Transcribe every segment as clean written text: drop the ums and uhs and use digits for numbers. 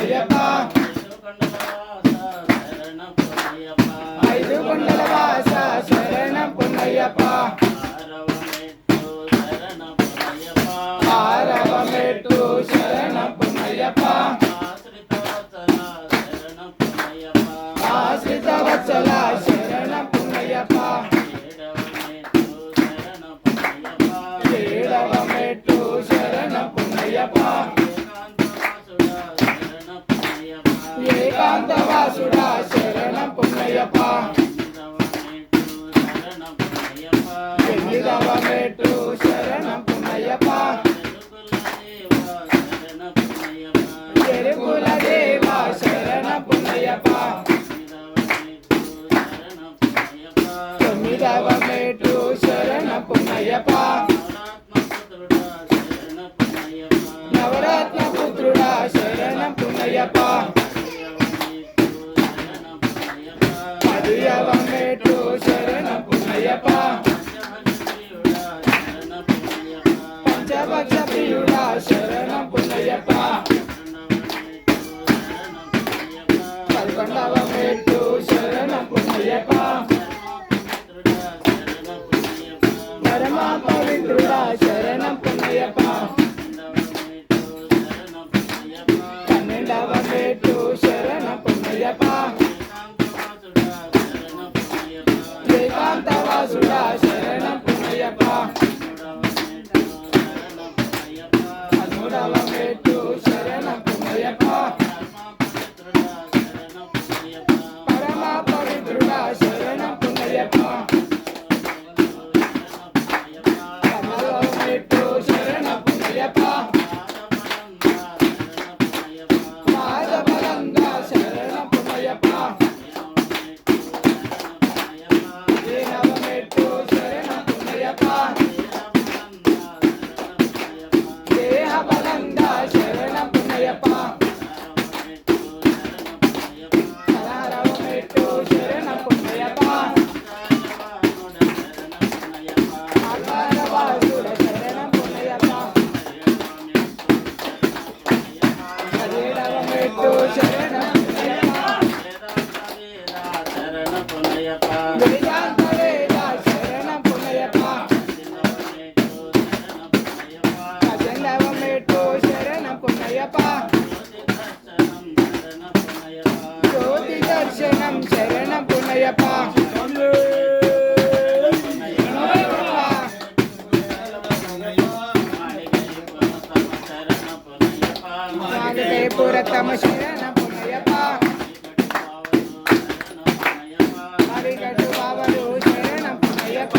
పున్నయ్యప్ప ఐదు కొండల వాస శరణం పున్నయ్యప్ప ఆరవ మెట్టు శరణం పున్నయ్యప్ప ఆశ్రిత వత్సల శరణం పున్నయ్యప్ప ఏడవ మెట్టు శరణం పున్నయ్యప్ప ఏకాంత వాసుడా శరణం పున్నయ్యప్ప ఎనిమిదవ మెట్టు శరణం పున్నయ్యప్ప ఎరుకుల దేవ శరణం పున్నయ్యప్ప తొమ్మిదవ మెట్టు శరణం పున్నయ్యప్ప నవరత్న పుత్రుడా శరణం పున్నయ్యప్ప పదియవ మెట్టు శరణం పున్నయ్యప్ప పంచభక్ష ప్రియుడా శరణం పున్నయ్యప్ప పదకొండవ మెట్టు శరణం పున్నయ్యప్ప పరమ పవిత్రుడా శరణం పున్నయ్యప్ప పన్నెండవ మెట్టు శరణం పున్నయ్యప్ప ఏకాంత వాసుడా శరణం పున్నయ్యప్ప పదమూడవ మెట్టు శరణం పున్నయ్యప్ప పరమ పవిత్రుడా శరణం పున్నయ్యప్ప పద్నాలుగవ మెట్టు శరణం పున్నయ్యప్ప పాదబలంగా శరణం పున్నయ్యప్ప పదిహేనవ మెట్టు శరణం పున్నయ్యప్ప దేహ బలంగా శరణం పున్నయ్యప్ప పదహారవ మెట్టు శరణం పున్నయ్యప్ప ఆకార వాసుడ శరణం పున్నయ్యప్ప పదిహేడవ మెట్టు శరణం పున్నయ్యప్ప వేదాంత వేద శరణం పున్నయ్యప్ప పద్దెనిమిదవ మెట్టు శరణం పున్నయ్యప్ప జ్యోతి దర్శనం శరణం పున్నయ్యప్ప పురతమ శరణం పున్నయ్యప్ప అరిగటు బావలు శరణం పున్నయ్యప్ప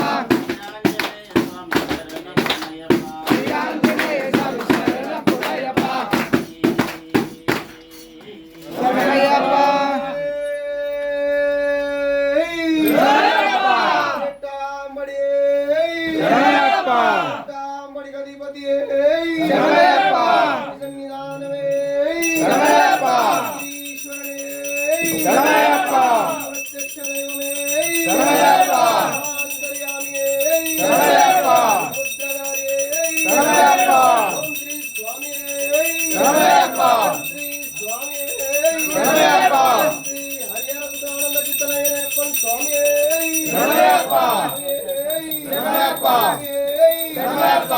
శ్రీరాంజనేయ స్వామి శరణం పున్నయ్యప్ప శరణయ్యప్ప శరణయ్యప్ప శరణయ్యప్ప శరణయ్యప్ప శరణయ్యప్ప శరణయ్యప్ప శరణయ్యప్ప శరణయ్యప్ప శరణయ్యప్ప శరణయ్యప్ప శరణయ్యప్ప శరణయ్యప్ప శరణయ్యప్ప